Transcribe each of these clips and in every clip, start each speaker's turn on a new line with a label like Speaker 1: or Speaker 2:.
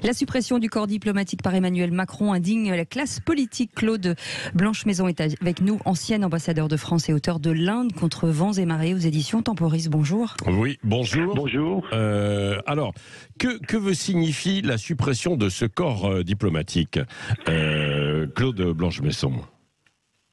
Speaker 1: La suppression du corps diplomatique par Emmanuel Macron indigne la classe politique. Claude Blanche-Maison est avec nous, ancienne ambassadeur de France et auteur de L'Inde contre vents et marées aux éditions Temporis. Bonjour.
Speaker 2: Oui, bonjour.
Speaker 3: Bonjour.
Speaker 2: Alors, que veut signifier la suppression de ce corps diplomatique, Claude Blanche-Maison?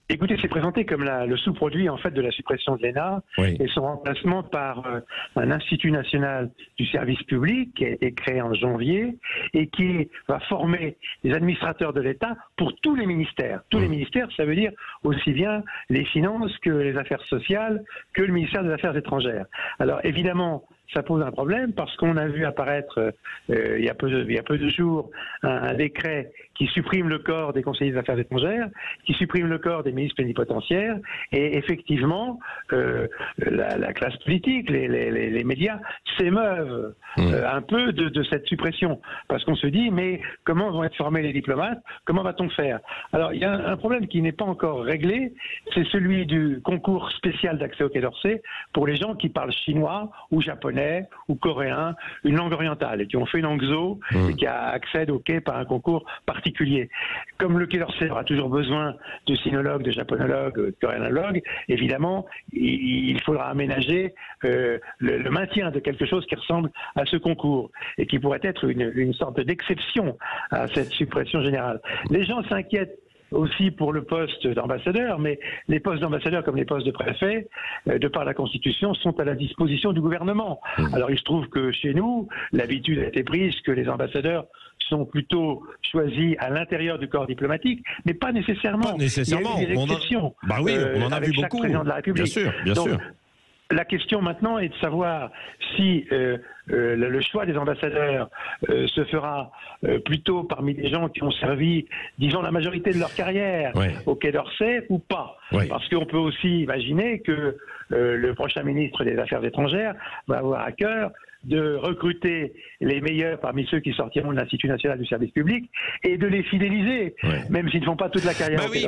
Speaker 3: Écoutez, c'est présenté comme le sous-produit en fait de la suppression de l'ENA et son remplacement par un Institut national du service public qui a été créé en janvier et qui va former les administrateurs de l'État pour tous les ministères. Tous les ministères, ça veut dire aussi bien les finances que les affaires sociales, que le ministère des Affaires étrangères. Alors évidemment, ça pose un problème parce qu'on a vu apparaître il y a peu de jours un décret qui supprime le corps des conseillers des affaires étrangères, qui supprime le corps des ministres plénipotentiaires, et effectivement la classe politique, les médias s'émeuvent un peu de cette suppression, parce qu'on se dit mais comment vont être formés les diplomates, comment va-t-on faire? Alors il y a un problème qui n'est pas encore réglé, c'est celui du concours spécial d'accès au Quai d'Orsay pour les gens qui parlent chinois ou japonais ou coréen, une langue orientale, et qui ont fait une angzo et qui accèdent au quai par un concours particulier. Comme le Quai d'Orsay aura toujours besoin de sinologues, de japonologues, de coréanologues, évidemment, il faudra aménager le maintien de quelque chose qui ressemble à ce concours et qui pourrait être une sorte d'exception à cette suppression générale. Les gens s'inquiètent aussi pour le poste d'ambassadeur, mais les postes d'ambassadeur comme les postes de préfet, de par la Constitution, sont à la disposition du gouvernement. Alors il se trouve que chez nous, l'habitude a été prise que les ambassadeurs sont plutôt choisis à l'intérieur du corps diplomatique, mais pas nécessairement.
Speaker 2: Pas nécessairement.
Speaker 3: Il y a eu des exceptions.
Speaker 2: Bah oui, on en a vu beaucoup.
Speaker 3: Président de la République.
Speaker 2: Bien sûr, bien sûr.
Speaker 3: La question maintenant est de savoir si le choix des ambassadeurs se fera plutôt parmi des gens qui ont servi, disons, la majorité de leur carrière au Quai d'Orsay ou pas. Parce qu'on peut aussi imaginer que le prochain ministre des Affaires étrangères va avoir à cœur de recruter les meilleurs parmi ceux qui sortiront de l'Institut national du service public et de les fidéliser, même s'ils ne font pas toute la carrière au Quai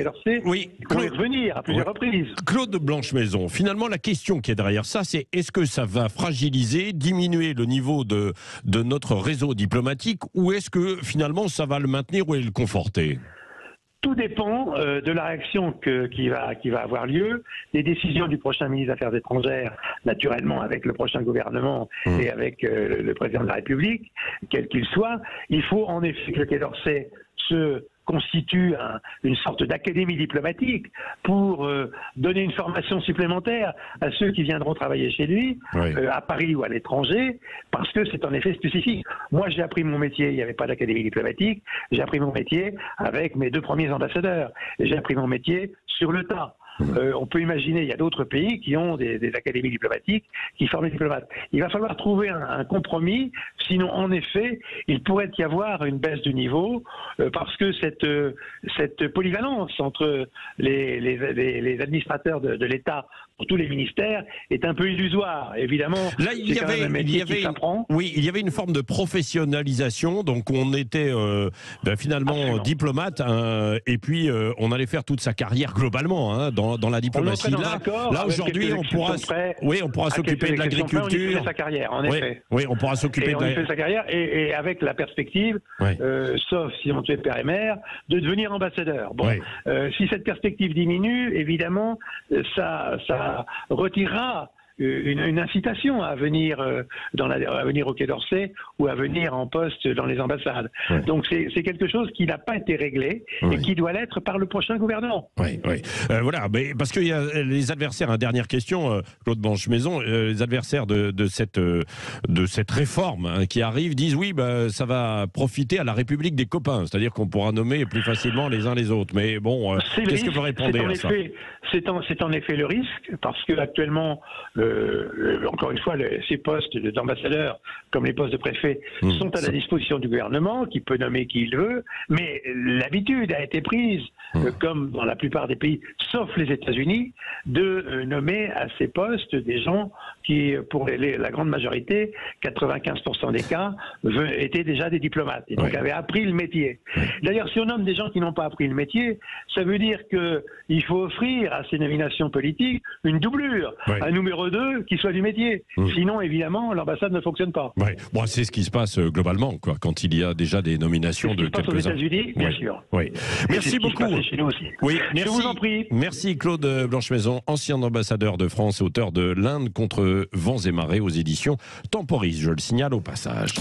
Speaker 3: d'Orsay, ils vont y revenir à plusieurs reprises.
Speaker 2: Claude Blanche-Maison, finalement la question qui est derrière ça, c'est est-ce que ça va fragiliser, diminuer le niveau de notre réseau diplomatique, ou est-ce que finalement ça va le maintenir ou le conforter?
Speaker 3: Tout dépend de la réaction qui va avoir lieu, des décisions du prochain ministre des Affaires étrangères, naturellement avec le prochain gouvernement et avec le président de la République, quel qu'il soit. Il faut en effet que le Quai d'Orsay se constitue une sorte d'académie diplomatique pour donner une formation supplémentaire à ceux qui viendront travailler chez lui, à Paris ou à l'étranger, parce que c'est en effet spécifique. Moi, j'ai appris mon métier, il n'y avait pas d'académie diplomatique, j'ai appris mon métier avec mes 2 premiers ambassadeurs, et j'ai appris mon métier sur le tas. On peut imaginer, il y a d'autres pays qui ont des académies diplomatiques qui forment les diplomates. Il va falloir trouver un compromis, sinon en effet, il pourrait y avoir une baisse du niveau, parce que cette polyvalence entre les administrateurs de l'État pour tous les ministères est un peu illusoire. Évidemment,
Speaker 2: là, il y avait une forme de professionnalisation, donc on était finalement diplomate, et puis on allait faire toute sa carrière globalement dans la diplomatie. Là aujourd'hui, on pourra s'occuper de l'agriculture.
Speaker 3: On sa carrière, en effet.
Speaker 2: Oui, on pourra s'occuper
Speaker 3: de sa carrière, et avec la perspective, sauf si on fait père et mère, de devenir ambassadeur. Bon, si cette perspective diminue, évidemment, ça retirera une incitation à venir à venir au Quai d'Orsay ou à venir en poste dans les ambassades. Donc c'est quelque chose qui n'a pas été réglé et qui doit l'être par le prochain gouvernement.
Speaker 2: Voilà, mais parce qu'il y a les adversaires, dernière question, Claude Blanche-Maison, les adversaires de cette réforme qui arrive disent ça va profiter à la République des copains, c'est-à-dire qu'on pourra nommer plus facilement les uns les autres. Mais bon, qu'est-ce que vous répondez à ça?
Speaker 3: C'est en effet le risque, parce que actuellement, encore une fois, ces postes d'ambassadeurs, comme les postes de préfet, sont à la disposition du gouvernement, qui peut nommer qui il veut, mais l'habitude a été prise, comme dans la plupart des pays, sauf les États-Unis, de nommer à ces postes des gens qui, pour la grande majorité, 95% des cas, étaient déjà des diplomates, et donc avaient appris le métier. D'ailleurs, si on nomme des gens qui n'ont pas appris le métier, ça veut dire qu'il faut offrir à ces nominations politiques une doublure, un numéro 2 d'eux qui soient du métier. Sinon, évidemment, l'ambassade ne fonctionne pas.
Speaker 2: Ouais. Bon, c'est ce qui se passe globalement, quoi, quand il y a déjà des nominations de quelques-uns.
Speaker 3: Aux États-Unis, bien sûr.
Speaker 2: Oui. Merci beaucoup.
Speaker 3: Chez nous aussi.
Speaker 2: Oui, merci.
Speaker 3: Je vous en prie.
Speaker 2: Merci Claude Blanchemaison, ancien ambassadeur de France, auteur de L'Inde contre vents et marées aux éditions Temporis. Je le signale au passage.